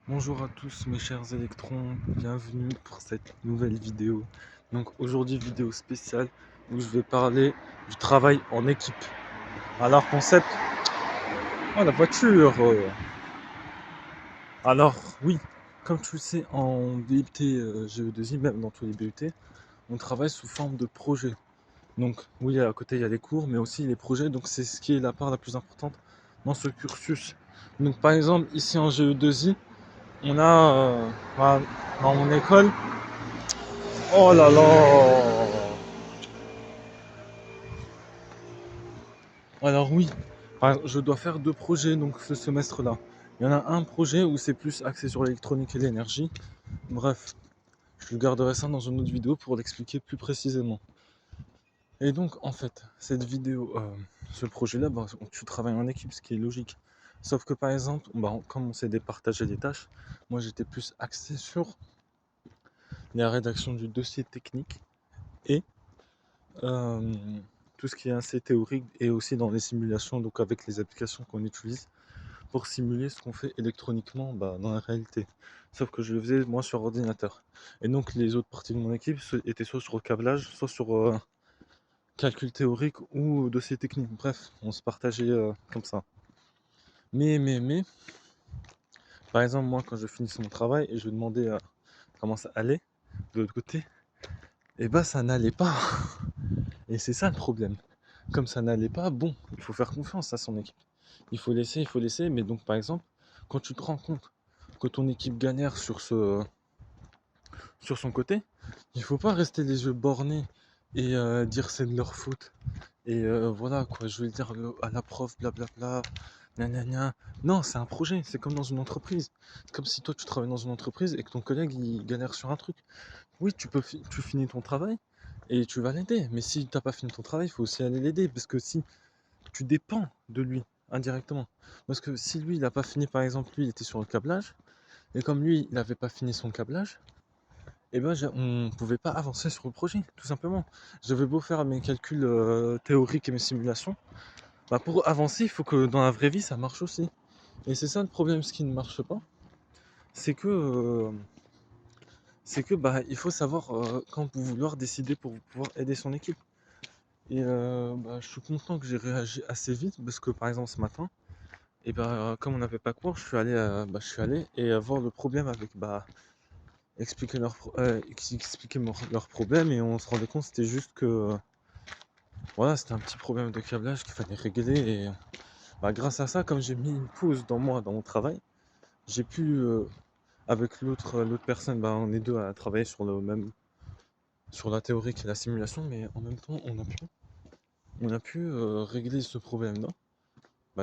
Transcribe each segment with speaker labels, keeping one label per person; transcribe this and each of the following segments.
Speaker 1: Bonjour à tous mes chers électrons, bienvenue pour cette nouvelle vidéo. Donc aujourd'hui vidéo spéciale où je vais parler du travail en équipe. Alors concept, la voiture. Alors oui, comme tu le sais en BUT GE2I, même dans tous les BUT, on travaille sous forme de projet. Donc oui, à côté il y a les cours, mais aussi les projets, donc c'est ce qui est la part la plus importante dans ce cursus. Donc par exemple ici en GE2I, on a dans mon école. Oh là là. Alors oui, je dois faire deux projets donc ce semestre-là. Il y en a un projet où c'est plus axé sur l'électronique et l'énergie. Bref, je garderai ça dans une autre vidéo pour l'expliquer plus précisément. Et donc en fait, cette vidéo, ce projet-là, tu travailles en équipe, ce qui est logique. Sauf que par exemple, comme on s'est départagé les tâches, moi j'étais plus axé sur la rédaction du dossier technique et euh, tout ce qui est assez théorique et aussi dans les simulations, donc avec les applications qu'on utilise pour simuler ce qu'on fait électroniquement dans la réalité. Sauf que je le faisais moi sur ordinateur. Et donc les autres parties de mon équipe étaient soit sur le câblage, soit sur calcul théorique ou dossier technique. Bref, on se partageait comme ça. Mais, par exemple, moi quand je finissais mon travail et je demandais comment ça allait de l'autre côté, et ça n'allait pas. Et c'est ça le problème. Comme ça n'allait pas, bon, il faut faire confiance à son équipe. Il faut laisser, mais donc par exemple, quand tu te rends compte que ton équipe galère sur son côté, il faut pas rester les yeux bornés et dire c'est de leur faute. Et voilà quoi, je vais le dire à la prof, blablabla, gna gna gna. Non, c'est un projet, c'est comme dans une entreprise. C'est comme si toi tu travailles dans une entreprise et que ton collègue il galère sur un truc. Oui, tu finis ton travail et tu vas l'aider. Mais si t'as pas fini ton travail, il faut aussi aller l'aider. Parce que si tu dépends de lui indirectement. Parce que si lui il a pas fini, par exemple, lui il était sur le câblage, et comme lui il n'avait pas fini son câblage, on pouvait pas avancer sur le projet, tout simplement. J'avais beau faire mes calculs théoriques et mes simulations, pour avancer, il faut que dans la vraie vie ça marche aussi. Et c'est ça le problème, ce qui ne marche pas, c'est que il faut savoir quand vouloir décider pour pouvoir aider son équipe. Et je suis content que j'ai réagi assez vite parce que par exemple ce matin, et comme on n'avait pas cours, je suis allé et voir le problème avec expliquer leurs problèmes, et on se rendait compte c'était juste que voilà, c'était un petit problème de câblage qu'il fallait régler. Et grâce à ça, comme j'ai mis une pause dans mon travail, j'ai pu avec l'autre personne, on est deux à travailler sur la théorie et la simulation, mais en même temps on a pu régler ce problème-là,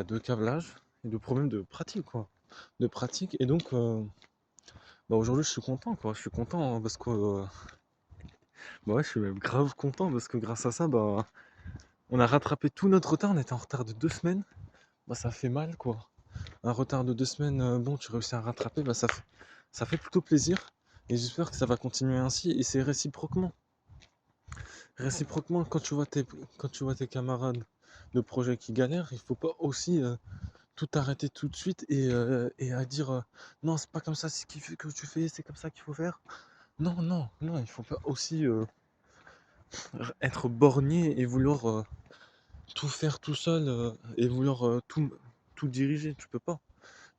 Speaker 1: de câblage et de problème de pratique quoi. De pratique. Et donc aujourd'hui je suis content quoi. Je suis content, hein, parce que ouais, je suis même grave content parce que grâce à ça, on a rattrapé tout notre retard. On était en retard de 2 semaines. Ça fait mal quoi. Un retard de 2 semaines, bon, tu réussis à rattraper, ça fait plutôt plaisir. Et j'espère que ça va continuer ainsi. Et c'est réciproquement. Réciproquement, quand tu vois tes camarades de projet qui galèrent, il faut pas aussi tout arrêter tout de suite et à dire non, c'est pas comme ça que tu fais, c'est comme ça qu'il faut faire. Non, non, non, il faut pas aussi être borgné et vouloir tout faire tout seul et vouloir tout diriger. Tu peux pas.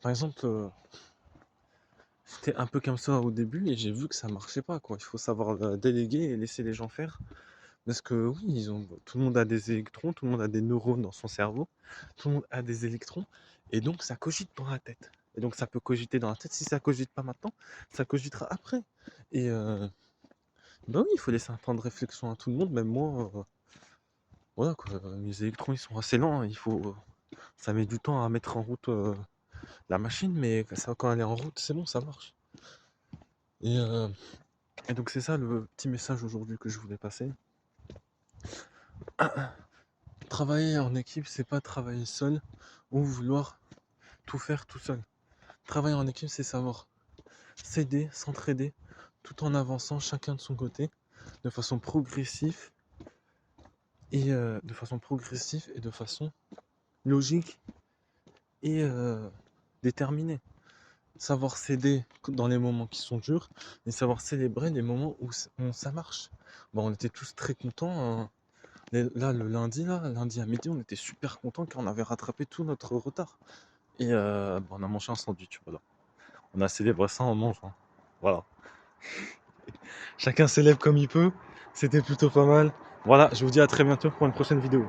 Speaker 1: Par exemple, j'étais un peu comme ça au début et j'ai vu que ça marchait pas quoi. Il faut savoir déléguer et laisser les gens faire. Parce que oui, tout le monde a des électrons, tout le monde a des neurones dans son cerveau, tout le monde a des électrons, et donc ça cogite dans la tête. Et donc ça peut cogiter dans la tête. Si ça cogite pas maintenant, ça cogitera après. Et oui, il faut laisser un temps de réflexion à tout le monde, même moi. Voilà quoi, mes électrons ils sont assez lents, hein. Ça met du temps à mettre en route la machine, mais quand elle est en route, c'est bon, ça marche. Et, euh, et donc c'est ça le petit message aujourd'hui que je voulais passer. Travailler en équipe, c'est pas travailler seul ou vouloir tout faire tout seul. Travailler en équipe, c'est savoir s'aider, s'entraider, tout en avançant chacun de son côté, de façon progressive et de façon logique et déterminée. savoir céder dans les moments qui sont durs et savoir célébrer les moments où ça marche. Bon, on était tous très contents, là, le lundi, lundi à midi, on était super contents car on avait rattrapé tout notre retard. Et on a mangé un sandwich, voilà. On a célébré ça en mangeant. Voilà. Chacun célèbre comme il peut. C'était plutôt pas mal. Voilà, je vous dis à très bientôt pour une prochaine vidéo.